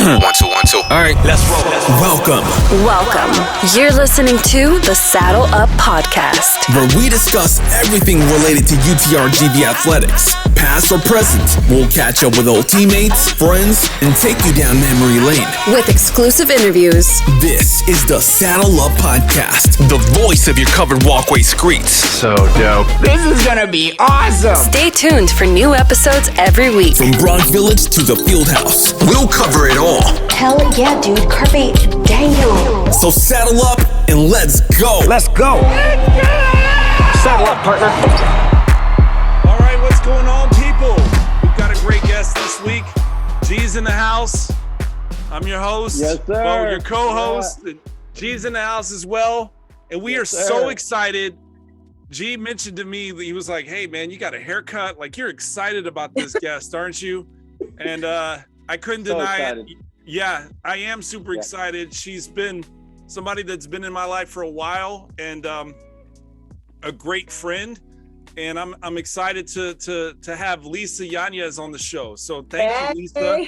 One, two, one, two. All right, let's roll. Welcome, You're listening to the Saddle Up Podcast, where we discuss everything related to UTRGV athletics, past or present. We'll catch up with old teammates, friends, and take you down memory lane. with exclusive interviews. This is the Saddle Up Podcast. The voice of your covered walkway streets. So dope. This is gonna be awesome. Stay tuned for new episodes every week. From Bronx Village to the Fieldhouse, We'll cover it all. Hell yeah, dude. Carpe diem. so saddle up and let's go. Let's go. Saddle up, partner. All right, what's going on, people? We've got a great guest this week. G's in the house. I'm your host. Yes, sir. Well, your co-host. G's in the house as well. And we are so excited. G mentioned to me, he was like, hey, man, you got a haircut. Like, you're excited about this guest, aren't you? And I couldn't deny it. Yeah, I am super excited. She's been somebody that's been in my life for a while and a great friend. And I'm excited to have Lisa Yanez on the show. So thank you, Lisa.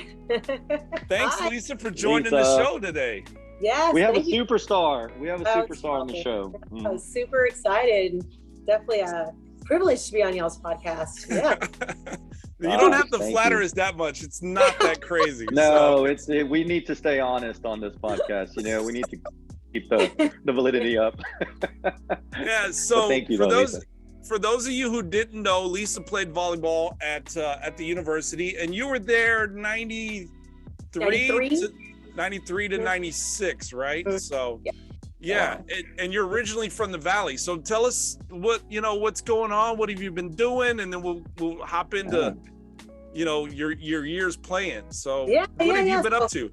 Thanks, Hi. Lisa, for joining Lisa. the show today. Yes, We have a thank you. superstar. We have a Oh, superstar on the show. I was super excited. Definitely a privilege to be on y'all's podcast. Yeah. You don't have to Thank flatter you. us that much. It's not that crazy. No, we need to stay honest on this podcast. You know, we need to keep the validity up. Yeah. So thank you, for though, those Lisa. for those of you who didn't know, Lisa played volleyball at the university, and you were there 93 to 93 to 96, right? So yeah, and you're originally from the Valley. So tell us what's going on. What have you been doing? And then we'll hop into your years playing. So what have you been up to?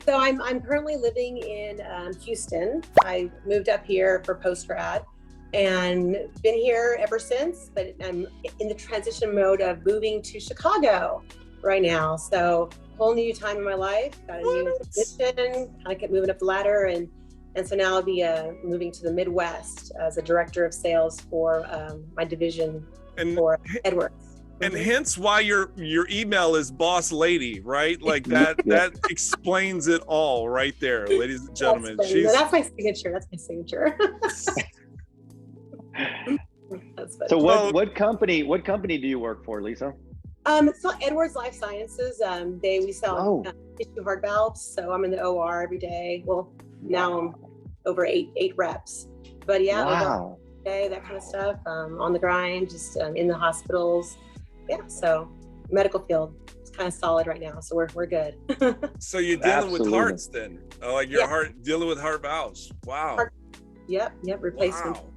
So I'm currently living in Houston. I moved up here for post-grad and been here ever since, but I'm in the transition mode of moving to Chicago right now. So whole new time in my life, got a new position, kind of kept moving up the ladder, and so now I'll be moving to the Midwest as a director of sales for my division for Edwards. And hence why your email is boss lady, right? Like that explains it all right there, ladies and gentlemen. That's my signature. That's my signature. That's funny. So what company do you work for, Lisa? It's called Edwards Life Sciences. We sell tissue heart valves. So I'm in the OR every day. Well, now I'm over eight reps. But Wow. day, that kind of stuff. On the grind, just in the hospitals. Yeah, so medical field is kind of solid right now. So we're good. So you're dealing with Absolutely. hearts then? Like your heart, dealing with heart valves. Wow. Yep, replacement. Wow.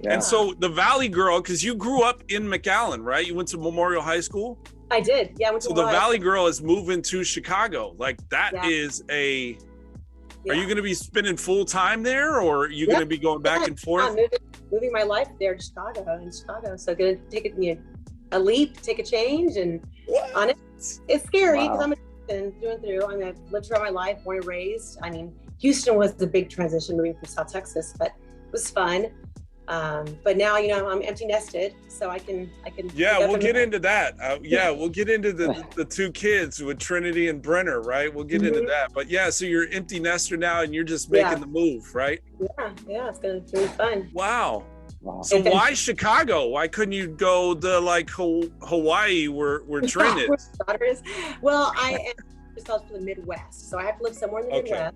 Yeah. And so the Valley girl, because you grew up in McAllen, right? You went to Memorial High School? I did. Yeah, I went to So the Hawaii. Valley girl is moving to Chicago. Like that is are you going to be spending full time there, or are you going to be going back and forth? Yeah, moving my life there to Chicago. So gonna take a leap, take a change, and on it, it's scary because I'm a through and through. I mean, I've lived throughout my life, born and raised. I mean, Houston was the big transition moving from South Texas, but it was fun. But now, I'm empty nested, so I can. Yeah, we'll get into that. We'll get into the two kids with Trinity and Brenner, right? We'll get into that. But yeah, so you're empty nester now, and you're just making the move, right? Yeah, it's gonna be fun. Wow. So why Chicago? Why couldn't you go to like Hawaii where Trin is? Well, I am just for the Midwest, so I have to live somewhere in the Midwest,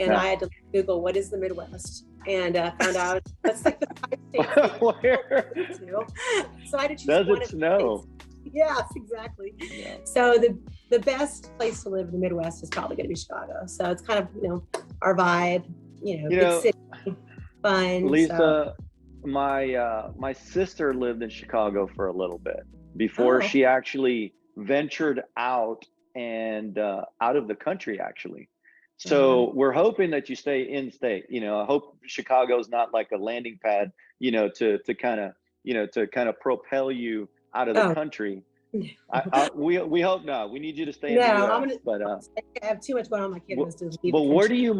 and I had to Google what is the Midwest. And found out that's like the 5 states. Where? So I had to choose Does one it of the snow? states. Yes, exactly. Yeah. So the best place to live in the Midwest is probably going to be Chicago. So it's kind of our vibe. Big city, fun. Lisa, my sister lived in Chicago for a little bit before she actually ventured out and out of the country actually. So we're hoping that you stay in state. I hope Chicago's not like a landing pad, to kind of propel you out of the country. We hope not. We need you to stay in the US. But I have too much going on. My kid wants to leave. But where do you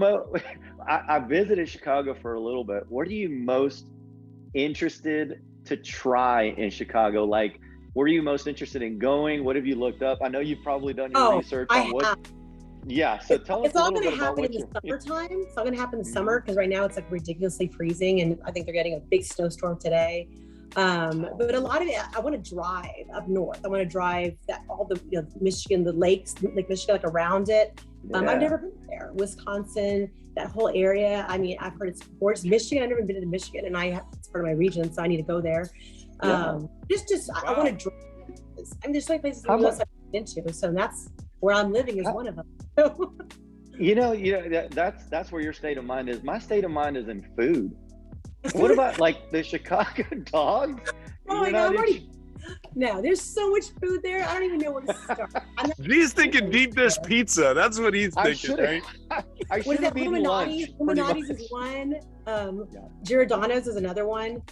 I visited Chicago for a little bit. Where do you most interested to try in Chicago? Like, where are you most interested in going? What have you looked up? I know you've probably done your research on what. Yeah. So tell us It's a all little going bit to about happen in what the you. summertime. It's all going to happen in the summer because right now it's like ridiculously freezing, and I think they're getting a big snowstorm today. But a lot of it, I want to drive up north. I want to drive all the Michigan, the lakes, Lake Michigan, like around it. I've never been there. Wisconsin, that whole area. I mean, I've heard it's gorgeous. Michigan, I've never been to Michigan, and it's part of my region, so I need to go there. I want to drive. I mean, there's so many places in the US I've been to, so that's where I'm living is one of them. That's where your state of mind is. My state of mind is in food. What about like the Chicago dogs? Oh my God, no, there's so much food there. I don't even know where to start. He's thinking deep dish pizza. That's what he's thinking, right? I should have eaten lunch. Illuminati's is one. Giordano's is another one.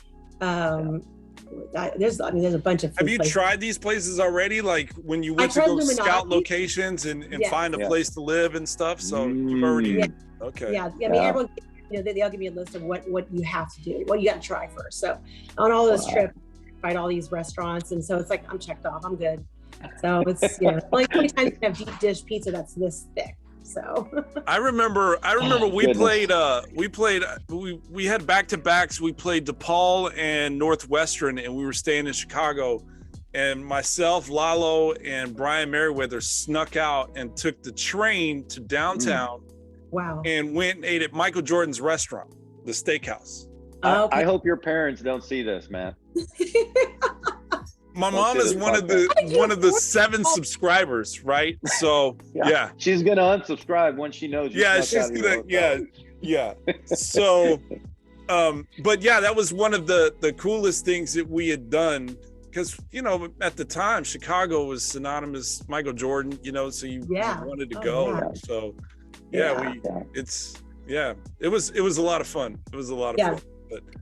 There's a bunch of food Have you places. tried these places already? Like when you went to go scout locations and find a place to live and stuff? So you've already, okay. Yeah, I mean, everyone, they'll give me a list of what you have to do, what you got to try first. So on all those trips, I tried all these restaurants, and so it's like I'm checked off. I'm good. So it's like 20 times you can have deep dish pizza that's this thick. So I remember we had back-to-backs. We played DePaul and Northwestern, and we were staying in Chicago, and myself, Lalo, and Brian Merriweather snuck out and took the train to downtown. Wow. And went and ate at Michael Jordan's restaurant, the steakhouse. I hope your parents don't see this, man. My mom is one of the 7 subscribers, right? So yeah. She's gonna unsubscribe once she knows. She's gonna So, but yeah, that was one of the coolest things that we had done because at the time Chicago was synonymous Michael Jordan, so you wanted to go. Yeah. So it was a lot of fun. It was a lot of fun.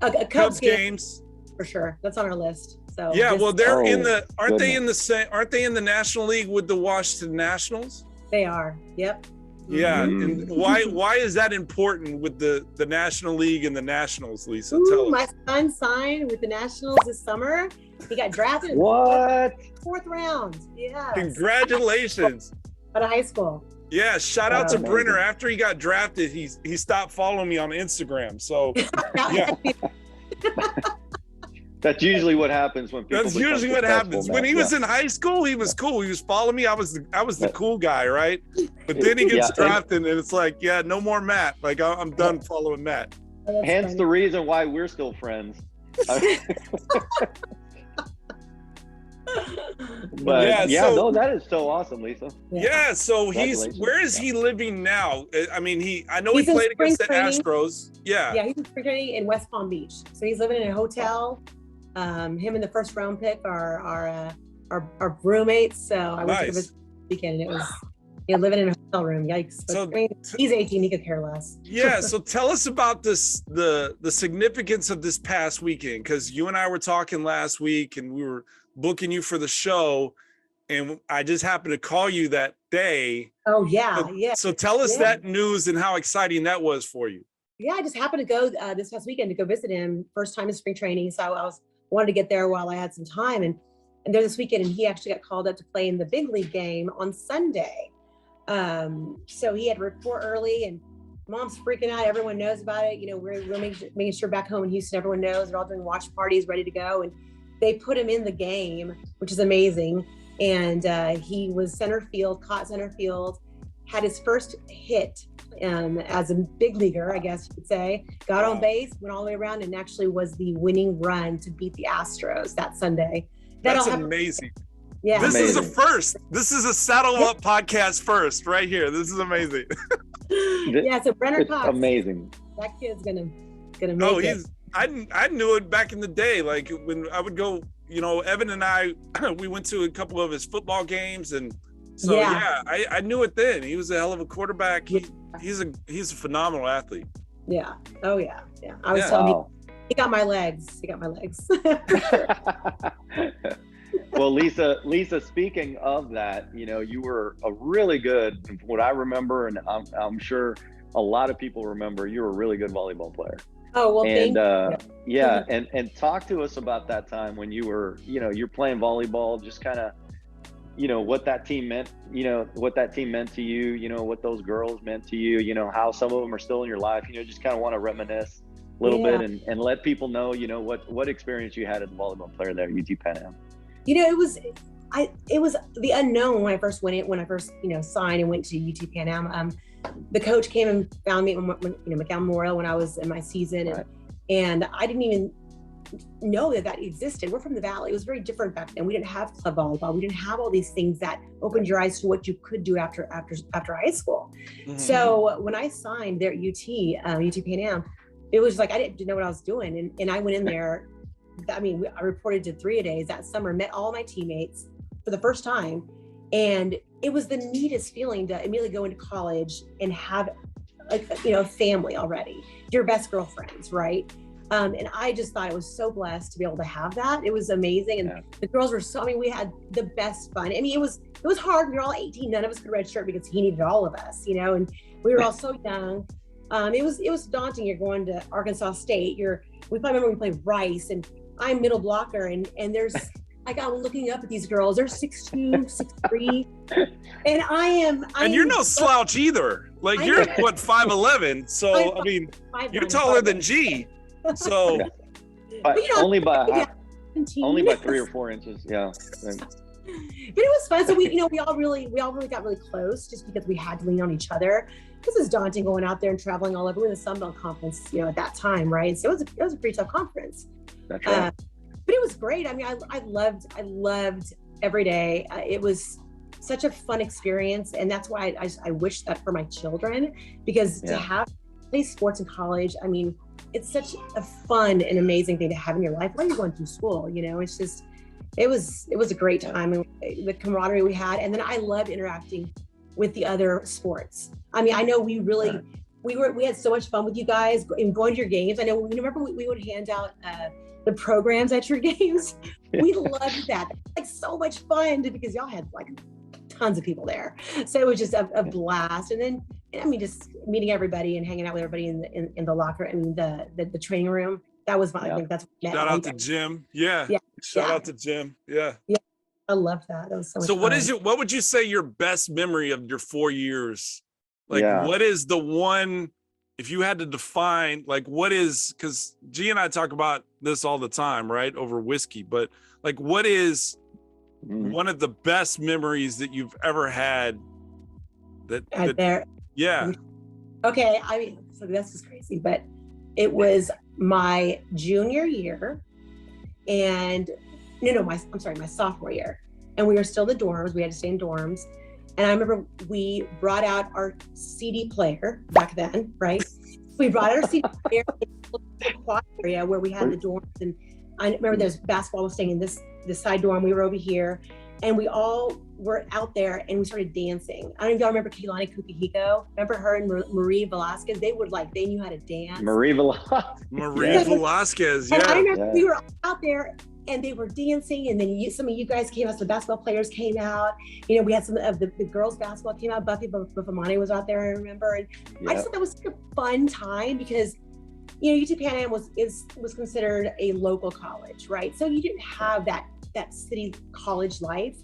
But Cubs games for sure. That's on our list. So well, they're aren't they in the National League with the Washington Nationals? They are. Yep. Yeah. And why is that important with the National League and the Nationals, Lisa? Tell us. My son signed with the Nationals this summer. He got drafted in fourth round. Yeah. Congratulations. Out of high school. Yeah, shout out to Brenner. After he got drafted, he stopped following me on Instagram. So yeah. That's usually what happens when people. That's usually what happens. When he was in high school, he was cool. He was following me. I was the cool guy, right? But then he gets drafted, and it's like, no more Matt. Like I'm done following Matt. Hence the reason why we're still friends. But that is so awesome, Lisa. Yeah, so where is he living now? I mean, I know he played against the Astros. Yeah. Yeah, he's in spring training in West Palm Beach. So he's living in a hotel. Him and the first round pick are roommates. So I went to visit this weekend, and it was living in a hotel room. Yikes! But, So he's 18; he could care less. Yeah. So tell us about this, the significance of this past weekend, because you and I were talking last week, and we were booking you for the show, and I just happened to call you that day. Oh yeah, So tell us that news and how exciting that was for you. Yeah, I just happened to go this past weekend to go visit him. First time in spring training, so I wanted to get there while I had some time, and there this weekend, and he actually got called up to play in the big league game on Sunday. So he had to report early, and Mom's freaking out. Everyone knows about it. We're making sure back home in Houston, everyone knows. They're all doing watch parties, ready to go, and they put him in the game, which is amazing. And he was caught center field, had his first hit as a big leaguer, I guess you could say, got on base, went all the way around, and actually was the winning run to beat the Astros that Sunday. That's amazing. Yeah. This is a first. This is a Saddle Up podcast first right here. This is amazing. Yeah, so Brenner Cox. Amazing. That kid's gonna make it. I knew it back in the day. Like when I would go, Evan and I, we went to a couple of his football games, and so I knew it then. He was a hell of a quarterback. He's a phenomenal athlete. Yeah. Oh yeah. Yeah. I was telling you, he got my legs. Well, Lisa, speaking of that, you were a really good, from what I remember, and I'm sure a lot of people remember, you were a really good volleyball player. Oh, well, and thank you. and talk to us about that time when you were, you're playing volleyball, just kind of what that team meant, what that team meant to you, what those girls meant to you, how some of them are still in your life, just kind of want to reminisce a little bit and let people know, what experience you had as a volleyball player there at UTPA. It was the unknown when I first signed and went to UTPA. The coach came and found me at McCown Memorial when I was in my season, and I didn't even know that existed. We're from the Valley. It was very different back then. We didn't have club volleyball. We didn't have all these things that opened your eyes to what you could do after high school. Mm-hmm. So when I signed there at UTPA, it was like I didn't know what I was doing, and I went in there. I reported to 3-a-days that summer, met all my teammates for the first time, and it was the neatest feeling to immediately go into college and have a family already, your best girlfriends, right? And I just thought it was so blessed to be able to have that. It was amazing. And the girls were we had the best fun. It was hard. We were all 18. None of us could redshirt because he needed all of us, and we were all so young. It was daunting. You're going to Arkansas State. We probably remember we played Rice, and I'm middle blocker, and there's I'm looking up at these girls. They're 6'2", 6'3", and I am. And you're no slouch either. Like you're 5'11". So you're taller than G. So, but only by 3 or 4 inches. Yeah. But it was fun. So we all really got really close just because we had to lean on each other. This is daunting going out there and traveling all over. We were in the Sun Belt Conference, at that time, right? So it was a pretty tough conference. That's right. But it was great. I loved every day. It was such a fun experience, and that's why I wish that for my children, because to play sports in college, it's such a fun and amazing thing to have in your life while you're going through school. It's just, it was a great time, and the camaraderie we had. And then I loved interacting with the other sports. I know we had so much fun with you guys and going to your games. I know, remember we would hand out the programs at your games. We loved that. Like so much fun because y'all had tons of people there. So it was just a blast. And then, just meeting everybody and hanging out with everybody in the locker, the training room. That was fun. I think that's what shout out to Jim. Yeah. Shout out to Jim. Yeah. Yeah. I love that. That was so much fun. What would you say your best memory of your 4 years? What is the one, if you had to define, because G and I talk about this all the time, right? Over whiskey, but what is one of the best memories that you've ever had there? Yeah. Okay. So this is crazy, but it was my junior year my sophomore year. And we were still in the dorms. We had to stay in dorms. And I remember we brought out our CD player back then, right? We brought out our CD player in the quad area where we had the dorms. And I remember there's basketball was staying in this side dorm. We were over here. And we all were out there and we started dancing. I don't know if y'all remember Kehlani Kukihiko. Remember her and Marie Velasquez? They knew how to dance. Marie Velasquez, yeah. And I remember we were out there and they were dancing, and then some of you guys came out, some basketball players came out. We had some of the girls basketball came out. Buffy Bufamani was out there, I remember. And I just thought that was such a fun time because, UTPA was considered a local college, right? So you didn't have that city college life,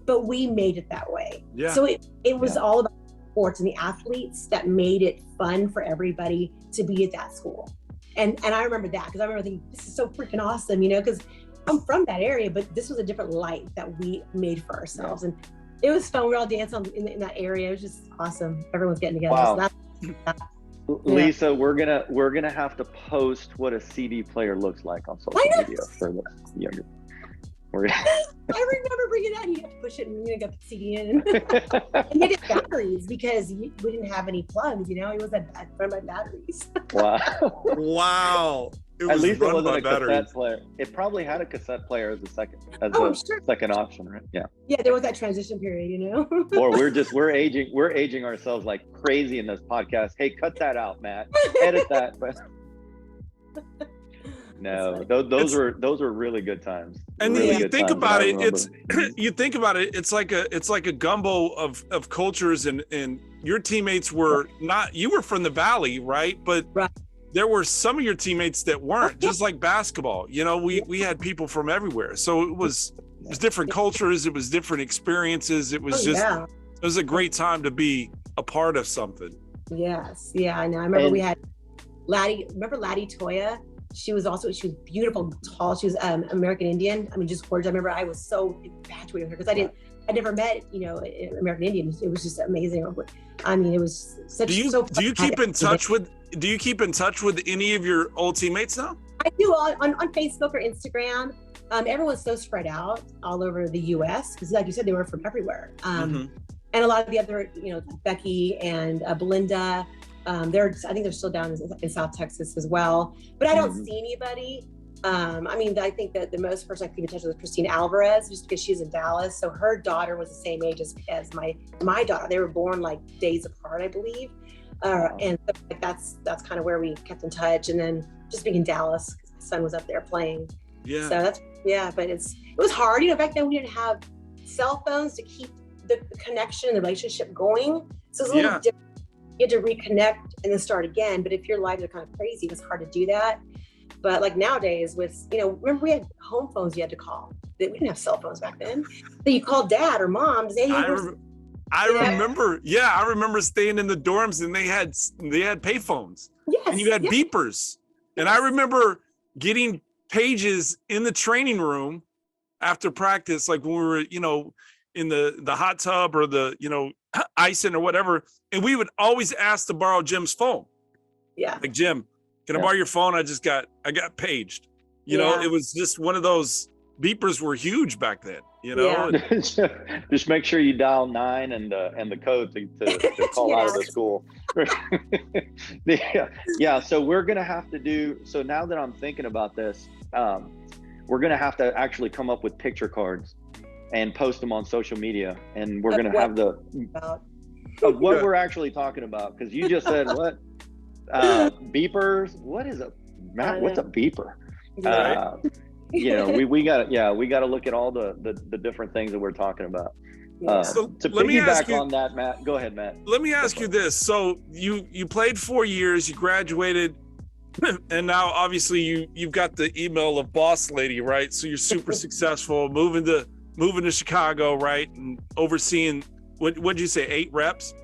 but we made it that way. Yeah. So it was all about sports and the athletes that made it fun for everybody to be at that school. And I remember that because I remember thinking, this is so freaking awesome, because I'm from that area, but this was a different life that we made for ourselves. And it was fun. We were all dancing in that area. It was just awesome. Everyone's getting together. Wow. So Lisa, we're gonna have to post what a CD player looks like on social media for the younger. I remember bringing it out. You have to push it and you got the CD in. And you had batteries because we didn't have any plugs. It was run by batteries. Wow. At least it wasn't a cassette player. It probably had a cassette player as a second option, right? Yeah. Yeah, there was that transition period, Or we're aging ourselves like crazy in this podcast. Hey, cut that out, Matt. Edit that. But no, those were really good times. And really you think about it, it's like a gumbo of cultures, and your teammates were not. You were from the Valley, right? But there were some of your teammates that weren't. Just like basketball, we had people from everywhere. So it was was different cultures. It was different experiences. It was it was a great time to be a part of something. Yes. Yeah, I know. I remember we had Laddie. Remember Laddie Toya? She was beautiful, tall. She was American Indian. I mean, just gorgeous. I remember I was so infatuated with her because I never met, American Indians. It was just amazing. I mean, it was such. Do you keep in touch with any of your old teammates now? I do on Facebook or Instagram. Everyone's so spread out all over the U.S. because, like you said, they were from everywhere. And a lot of the other, Becky and Belinda. I think they're still down in South Texas as well. But I don't see anybody. I think that the most person I keep in touch with is Christine Alvarez, just because she's in Dallas. So her daughter was the same age as my daughter. They were born like days apart, I believe. And that's kind of where we kept in touch. And then just being in Dallas, because my son was up there playing. Yeah. So but it was hard. Back then we didn't have cell phones to keep the connection and the relationship going. So it's a little different. You had to reconnect and then start again. But if your lives are kind of crazy, it's hard to do that. But like nowadays with, remember we had home phones you had to call. We didn't have cell phones back then. So you called dad or mom to say, I remember staying in the dorms and they had payphones. Yes, and you had beepers. And I remember getting pages in the training room after practice, like when we were, in the hot tub or the, icing or whatever. And we would always ask to borrow Jim's phone. Yeah. Like, Jim, can I borrow your phone? I got paged. It was just one of those. Beepers were huge back then, Just make sure you dial 9 and the code to call out of the school. So we're gonna have to do. So now that I'm thinking about this, we're gonna have to actually come up with picture cards and post them on social media, and we're gonna have what we're actually talking about, because you just said what beepers. What is Matt? What's a beeper? We gotta look at all the different things that we're talking about. So to piggyback on that, Matt, go ahead, Matt. Let me ask you this. So you played 4 years, you graduated, and now obviously you've got the email of boss lady, right? So you're super successful, moving to Chicago, right? And overseeing, what'd you say, 8 reps?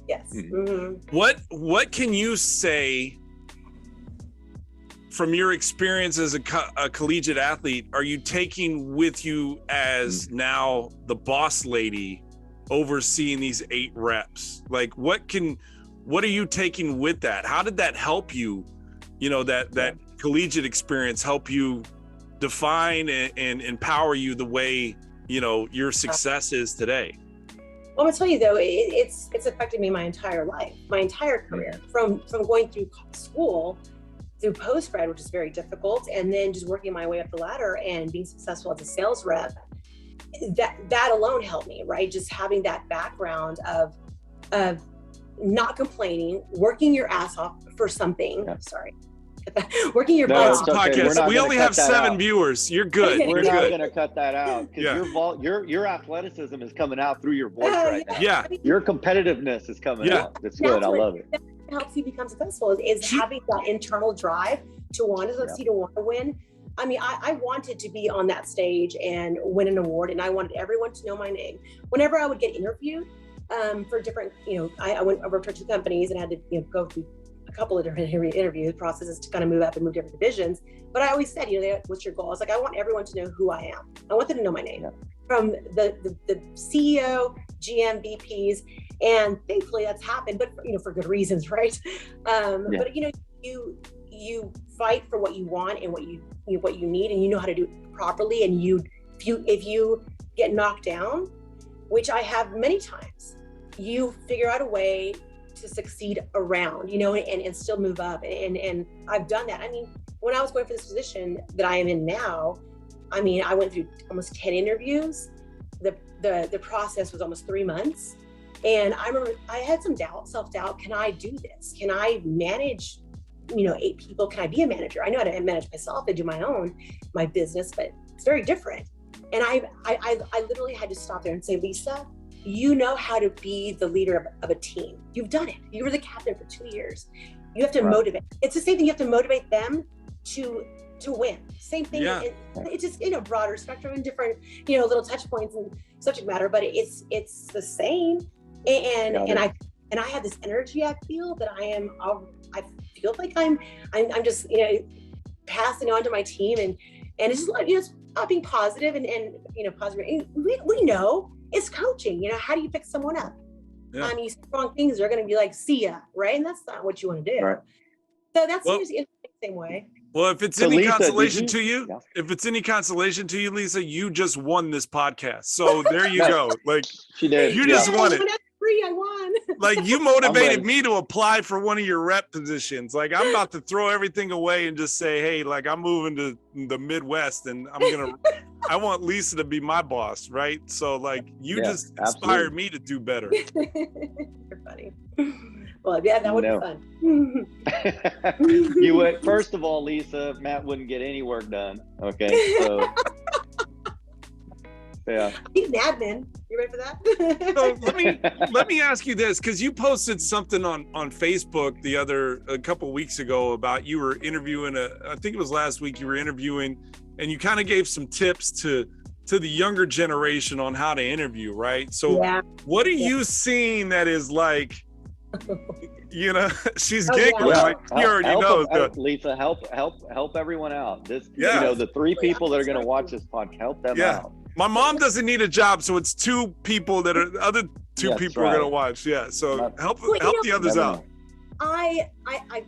Yes. Mm-hmm. What can you say from your experience as a collegiate athlete are you taking with you as now the boss lady overseeing these 8 reps? Like, what are you taking with that? How did that help you, that collegiate experience help you define and empower you the way, your success is today? Well, I'm gonna tell you though, it's affected me my entire life, my entire career, from going through school through post-grad, which is very difficult, and then just working my way up the ladder and being successful as a sales rep. That alone helped me, right? Just having that background of not complaining, working your ass off for something. Yeah. Sorry. Working your butt off. Podcast. We only have 7 viewers. You're good. We're not going to cut that out, because your athleticism is coming out through your voice right now. Yeah. Your competitiveness is coming out. That's good. I love it. Helps you become successful is having that internal drive to want to succeed, to want to win. I mean, I wanted to be on that stage and win an award, and I wanted everyone to know my name. Whenever I would get interviewed for different, I worked for 2 companies and had to go through a couple of different interview processes to kind of move up and move different divisions. But I always said, what's your goal? I was like, I want everyone to know who I am. I want them to know my name. From the CEO, GM, VPs, and thankfully that's happened, but for good reasons, right? But you fight for what you want and what you need, and you know how to do it properly. And if you get knocked down, which I have many times, you figure out a way to succeed around, and still move up. And I've done that. I mean, when I was going for this position that I am in now, I went through almost 10 interviews. The process was almost 3 months. And I remember I had some self-doubt. Can I do this? Can I manage, 8 people? Can I be a manager? I know how to manage myself and do my business, but it's very different. And I literally had to stop there and say, Lisa, you know how to be the leader of a team. You've done it. You were the captain for 2 years. You have to motivate. It's the same thing. You have to motivate them to to win. Same thing. Yeah. It's just in a broader spectrum and different, little touch points and subject matter, but it's the same. And I have this energy. I feel that I feel like I'm just, passing on to my team, and it's just like, being positive and positive. And we know it's coaching. How do you pick someone up? Yeah. You say wrong things, they're going to be like, see ya, right? And that's not what you want to do. Right. So that's the same way. Well, if it's So any Lisa, consolation to you, Lisa, you just won this podcast. So there you go. Like, she did. You just won it. I won. Like, you motivated me to apply for one of your rep positions. Like, I'm about to throw everything away and just say, hey, like, I'm moving to the Midwest, and I want Lisa to be my boss, right? So, like, you just inspired me to do better. You're funny. Well, yeah, that would be fun. You would, first of all, Lisa, Matt wouldn't get any work done. Okay, so yeah. He's an admin. You ready for that? So let me ask you this, because you posted something on Facebook a couple weeks ago about you were interviewing I think it was last week, you were interviewing, and you kind of gave some tips to the younger generation on how to interview, right? So what are you seeing that is like, she's giggling, like she already knows. Lisa, help everyone out. The three people that are going to watch this podcast, help them out. My mom doesn't need a job, so it's two people that are, the other two people are going to watch. Yeah, so help the others out. I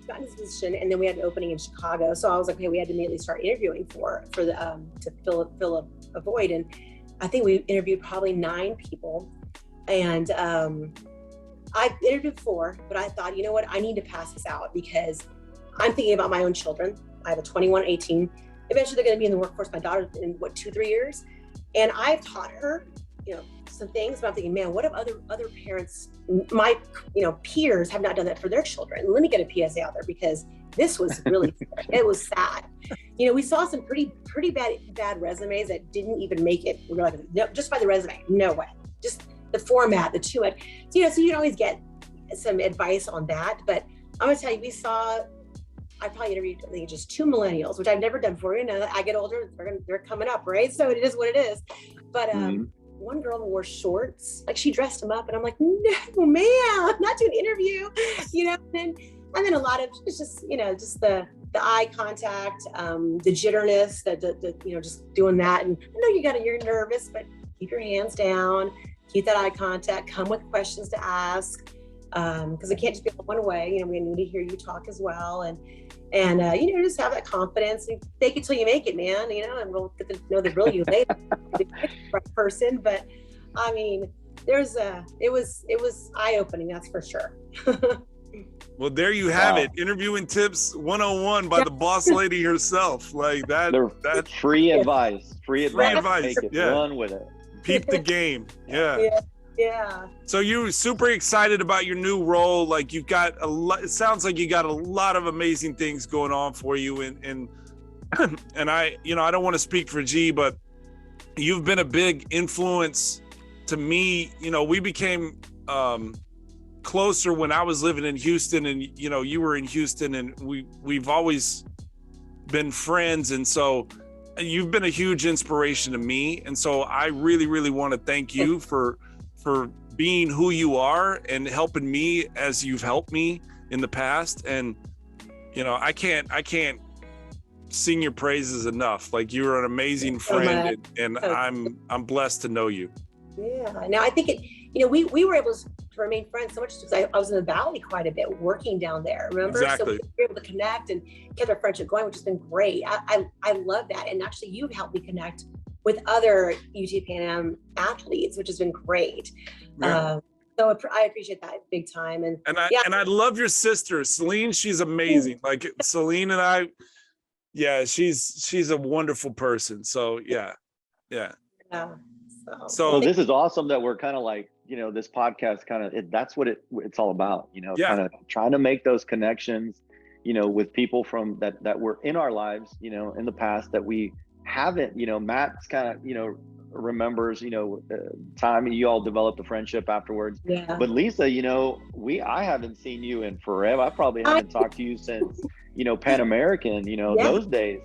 got in this position, and then we had an opening in Chicago, so I was like, okay, we had to immediately start interviewing for the to fill a void, and I think we interviewed probably 9 people, and I interviewed 4, but I thought, you know what, I need to pass this out because I'm thinking about my own children. I have a 21, 18. Eventually, they're going to be in the workforce. My daughter in 2-3 years, and I've taught her, some things. But I'm thinking, man, what if other parents, my peers, have not done that for their children? Let me get a PSA out there because this was really it was sad. We saw some pretty bad resumes that didn't even make it. We were like, no, just by the resume, no way. Just the format, the too much. So you can always get some advice on that. But I'm gonna tell you, I probably interviewed, I think, just 2 millennials, which I've never done before. I get older, they're coming up, right? So it is what it is. But one girl wore shorts, like she dressed them up, and I'm like, no, ma'am, I'm not doing an interview, and then a lot of it's just, just the eye contact, the jitterness, the just doing that. And I know you're nervous, but keep your hands down, keep that eye contact, come with questions to ask, because it can't just be one way. We need to hear you talk as well, and just have that confidence and fake it till you make it, man. And we'll get to know the real you later, the right person. But I mean, it was eye-opening, that's for sure. Well, there you have it. Interviewing tips 101 by the boss lady herself. Like that. That's free advice. Free advice. Take it, run with it. Peep the game. Yeah. So you're super excited about your new role. Like you've got it sounds like you got a lot of amazing things going on for you. And I don't want to speak for G, but you've been a big influence to me. We became closer when I was living in Houston, and you were in Houston, and we've always been friends. And so you've been a huge inspiration to me. And so I really, really want to thank you for being who you are and helping me as you've helped me in the past. And I can't sing your praises enough. Like, you're an amazing friend, and I'm blessed to know you. Yeah. Now I think we were able to remain friends so much because I was in the Valley quite a bit working down there, remember? Exactly. So we were able to connect and kept our friendship going, which has been great. I love that. And actually you've helped me connect with other UTPA athletes, which has been great. Yeah. So I appreciate that big time. And I love your sister, Celine. She's amazing. Like Celine and I, she's a wonderful person. So yeah. So this is awesome that we're kind of like, this podcast that's what it's all about, kind of trying to make those connections, with people from that were in our lives, in the past that we haven't, Matt's kind of, remembers, time you all developed a friendship afterwards. Yeah. But Lisa, I haven't seen you in forever. I probably haven't talked to you since, Pan American, those days.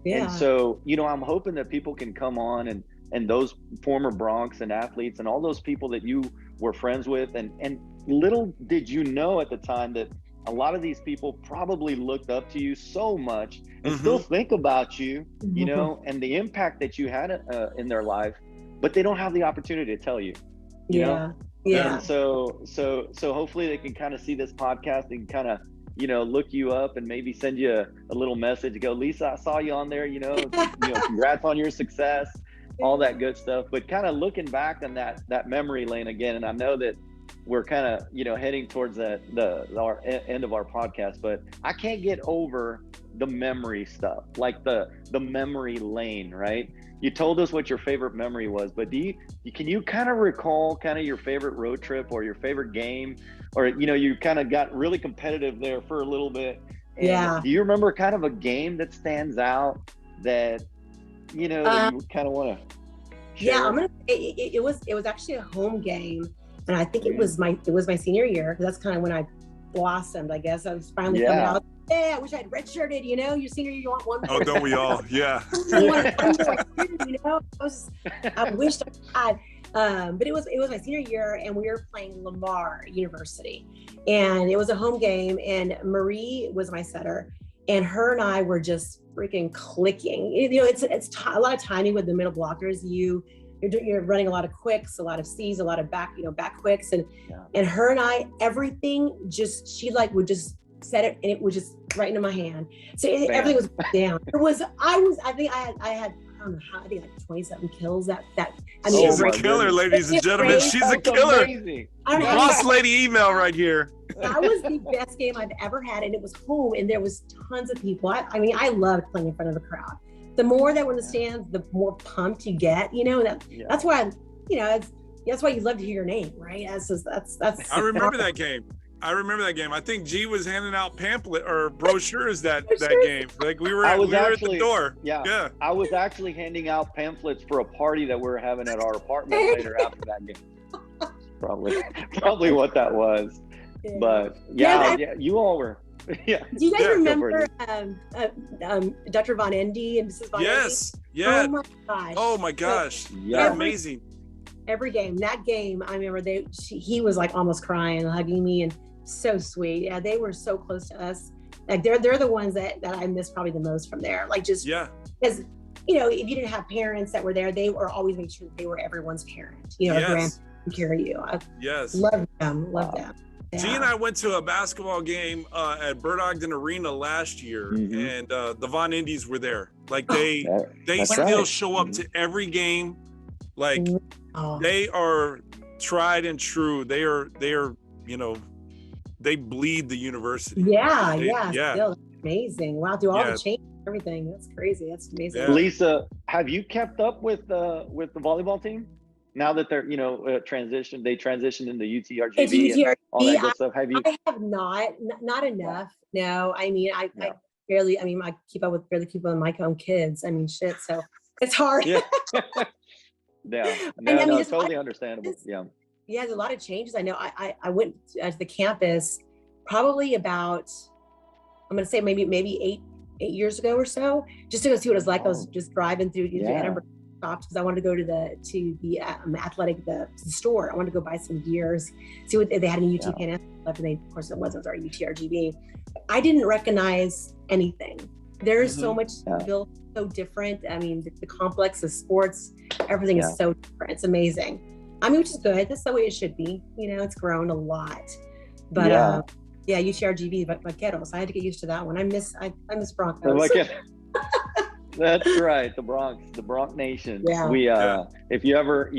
Yeah. And so, I'm hoping that people can come on and those former Bronx and athletes and all those people that you were friends with, and little did you know at the time that a lot of these people probably looked up to you so much and still think about you, and the impact that you had in their life, but they don't have the opportunity to tell you, you know? Yeah. And so hopefully they can kind of see this podcast and kind of, look you up and maybe send you a little message, go, Lisa, I saw you on there, congrats on your success, all that good stuff. But kind of looking back on that memory lane again, and I know that we're kind of, heading towards our end of our podcast, but I can't get over the memory stuff, like the memory lane, right? You told us what your favorite memory was, but can you kind of recall kind of your favorite road trip or your favorite game, or, you kind of got really competitive there for a little bit. And do you remember kind of a game that stands out that, that you kind of want to share? Yeah, I'm gonna say it was actually a home game, and I think it was my senior year, because that's kind of when I blossomed, I guess. I was finally coming out. Yeah, I wish I had redshirted, your senior year, you want one more. Oh, don't we all? Yeah. I wished I had. But it was my senior year, and we were playing Lamar University, and it was a home game, and Marie was my setter, and her and I were just freaking clicking. It's a lot of timing with the middle blockers. You're running a lot of quicks, a lot of C's, a lot of back quicks, and her and I, everything she would just set it, and it was just right into my hand. So everything was down. I think I had I don't know how, I think like 27 kills. She's a killer, ladies and gentlemen. She's a killer. Boss lady email right here. That was the best game I've ever had, and it was home, and there was tons of people. I loved playing in front of the crowd. The more that were in the stands, the more pumped you get. That's why that's why you love to hear your name, right? That's. I remember that game. I think G was handing out pamphlet or brochures that game. Like we were at the door. Yeah. I was actually handing out pamphlets for a party that we were having at our apartment later after that game. Probably what that was. Yeah. But you all were. Yeah. Do you guys remember Dr. Von Endy and Mrs. Von Endy? Yes. Yeah. Oh my gosh. They're amazing. Every game, that game, I remember he was like almost crying, hugging me, and so sweet. Yeah, they were so close to us. Like they're the ones that I miss probably the most from there. Like just because if you didn't have parents that were there, they were always making sure they were everyone's parent. A grandparent carry you. Love them. Yeah. G and I went to a basketball game at Bird Ogden Arena last year, and the Von Indies were there. Like they still show up to every game. Like they are tried and true. They are they bleed the university. Yeah. Still amazing. Wow, do all the change, everything. That's crazy. That's amazing. Yeah. Lisa, have you kept up with the volleyball team? Now that they're, they transitioned into UTRGV. It's UTRGV. And all that good stuff. Have you? I have not enough. No, I mean, I barely, I keep up with barely people in my own kids. I mean, shit. So it's hard. Yeah. No, it's totally understandable. Yeah. Yeah, there's a lot of changes. I know I went to the campus probably about, I'm going to say maybe eight years ago or so, just to go see what it was like. I was just driving through Edinburgh shops because I wanted to go to the athletic, the store. I wanted to go buy some gears, see what they had in UTPA left, and of course it was our UTRGV. I didn't recognize anything. There's so much built so different. I mean, the complex of sports, everything is so different. It's amazing. Which is good. That's the way it should be. It's grown a lot. But UTRGV, but Vaqueros, I had to get used to that one. I miss Broncos. That's right. The Bronx Nation. Yeah. We if you ever,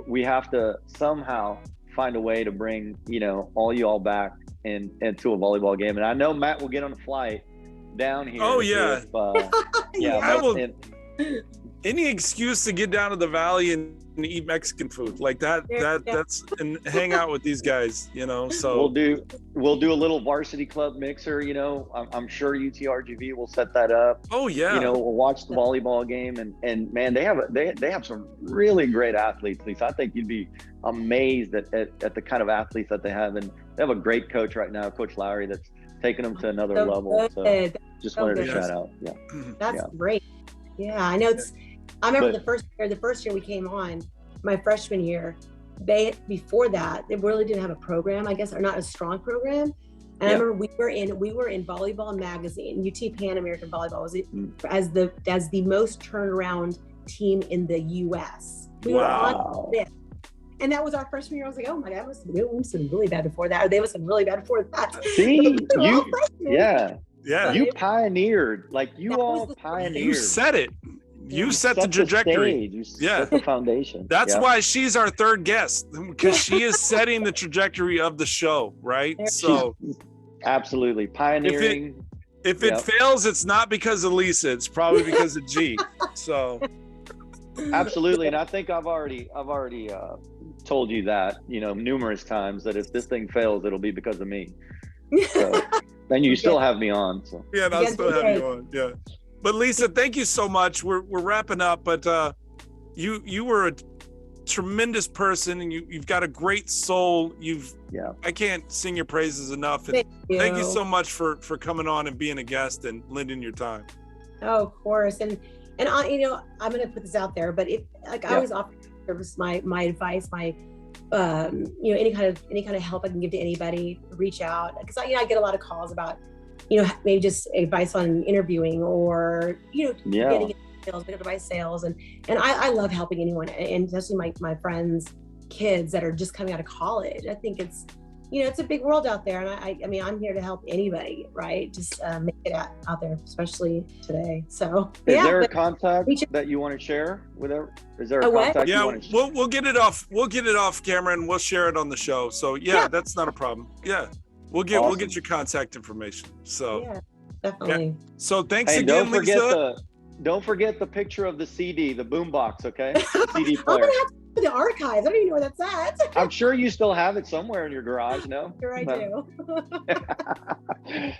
we have to somehow find a way to bring, all you all back into a volleyball game. And I know Matt will get on a flight down here. Oh yeah. If, any excuse to get down to the valley and eat Mexican food like that that's and hang out with these guys, so we'll do a little varsity club mixer. I'm sure UTRGV will set that up. Oh yeah. We'll watch the volleyball game and man, they have some really great athletes. Lisa, I think you'd be amazed at the kind of athletes that they have, and they have a great coach right now, Coach Lowry, that's taking them to another level. So just wanted to shout out. That's great. Yeah, I know. I remember the first year we came on, my freshman year. Before that, they really didn't have a program, I guess, or not a strong program. And I remember we were in Volleyball magazine. UTPA American Volleyball was as the most turnaround team in the U.S. We were on this. And that was our freshman year. I was like, oh my God, we must have been really bad before that. Or they must have been really bad before that. See, you pioneered. Like you pioneered. You said it. You set the trajectory. You set the foundation. That's why she's our third guest, because she is setting the trajectory of the show, right? So absolutely pioneering. If it fails, it's not because of Lisa. It's probably because of G. So absolutely, and I think I've already told you that, numerous times, that if this thing fails, it'll be because of me. So, then you still have me on. So yeah, I'll still have you on. Yeah. But Lisa, thank you so much. We're wrapping up, but you were a tremendous person, and you've got a great soul. I can't sing your praises enough. And thank you so much for coming on and being a guest and lending your time. Oh, of course. And I, I'm going to put this out there, but I always offer service, my advice, my any kind of help I can give to anybody, reach out, because I get a lot of calls about maybe just advice on interviewing or getting sales, bit of advice sales, and I love helping anyone, and especially my friends' kids that are just coming out of college. I think it's it's a big world out there, and I mean I'm here to help anybody, right? Just make it out there, especially today. So is there a contact that you want to share with her? Is there a contact you want to share? We'll get it off camera and we'll share it on the show. So that's not a problem. We'll get your contact information. So definitely. So thanks again, Lisa. Don't forget the picture of the CD, the boombox, okay? CD player. I'm gonna have to go to the archives. I don't even know where that's at. I'm sure you still have it somewhere in your garage, no? Sure I do.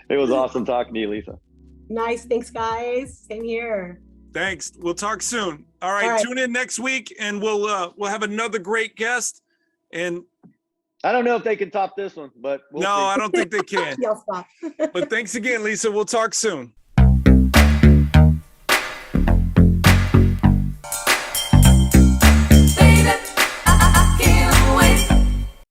It was awesome talking to you, Lisa. Nice. Thanks, guys. Same here. Thanks. We'll talk soon. All right. Tune in next week, and we'll have another great guest. And I don't know if they can top this one, but we'll see. I don't think they can. Y'all stop. But thanks again, Lisa. We'll talk soon.